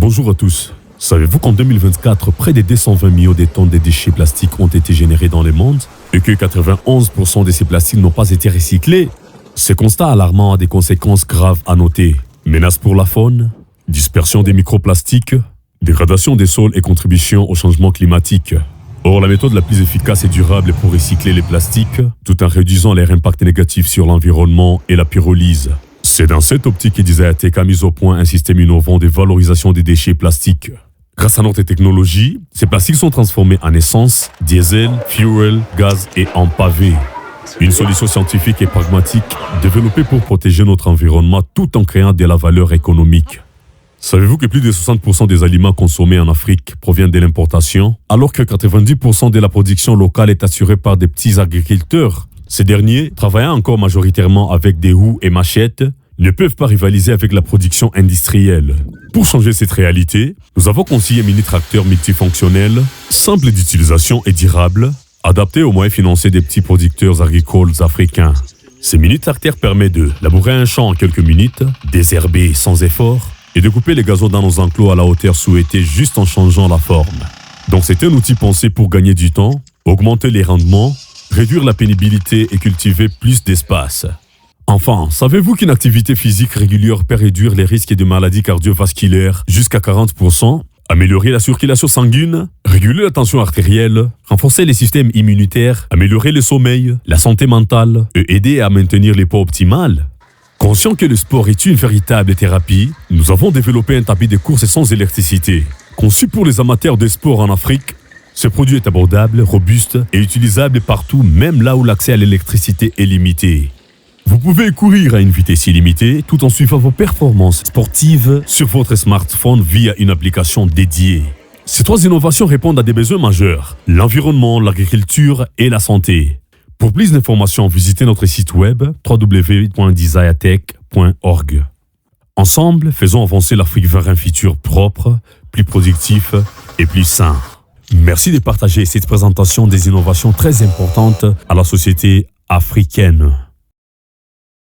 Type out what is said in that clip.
Bonjour à tous. Savez-vous qu'en 2024, près de 220 millions de tonnes de déchets plastiques ont été générés dans le monde et que 91% de ces plastiques n'ont pas été recyclés? Ce constat alarmant a des conséquences graves à noter. Menaces pour la faune, dispersion des microplastiques, dégradation des sols et contribution au changement climatique. Or, la méthode la plus efficace et durable pour recycler les plastiques, tout en réduisant leur impact négatif sur l'environnement, est la pyrolyse. C'est dans cette optique que Desayatech a mis au point un système innovant de valorisation des déchets plastiques. Grâce à notre technologie, ces plastiques sont transformés en essence, diesel, fuel, gaz et en pavé. Une solution scientifique et pragmatique développée pour protéger notre environnement tout en créant de la valeur économique. Savez-vous que plus de 60% des aliments consommés en Afrique proviennent de l'importation, alors que 90% de la production locale est assurée par des petits agriculteurs? Ces derniers, travaillant encore majoritairement avec des houes et machettes, ne peuvent pas rivaliser avec la production industrielle. Pour changer cette réalité, nous avons conçu un mini-tracteur multifonctionnel, simple d'utilisation et durable, adapté aux moyens financiers des petits producteurs agricoles africains. Ce mini-tracteur permet de labourer un champ en quelques minutes, désherber sans effort, et de couper les gazons dans nos enclos à la hauteur souhaitée juste en changeant la forme. Donc c'est un outil pensé pour gagner du temps, augmenter les rendements, réduire la pénibilité et cultiver plus d'espace. Enfin, savez-vous qu'une activité physique régulière peut réduire les risques de maladies cardiovasculaires jusqu'à 40%, améliorer la circulation sanguine, réguler la tension artérielle, renforcer les systèmes immunitaires, améliorer le sommeil, la santé mentale et aider à maintenir les poids optimales? Conscient que le sport est une véritable thérapie, nous avons développé un tapis de course sans électricité. Conçu pour les amateurs de sport en Afrique, ce produit est abordable, robuste et utilisable partout, même là où l'accès à l'électricité est limité. Vous pouvez courir à une vitesse illimitée tout en suivant vos performances sportives sur votre smartphone via une application dédiée. Ces trois innovations répondent à des besoins majeurs: l'environnement, l'agriculture et la santé. Pour plus d'informations, visitez notre site web www.desayatech.org. Ensemble, faisons avancer l'Afrique vers un futur propre, plus productif et plus sain. Merci de partager cette présentation des innovations très importantes à la société africaine.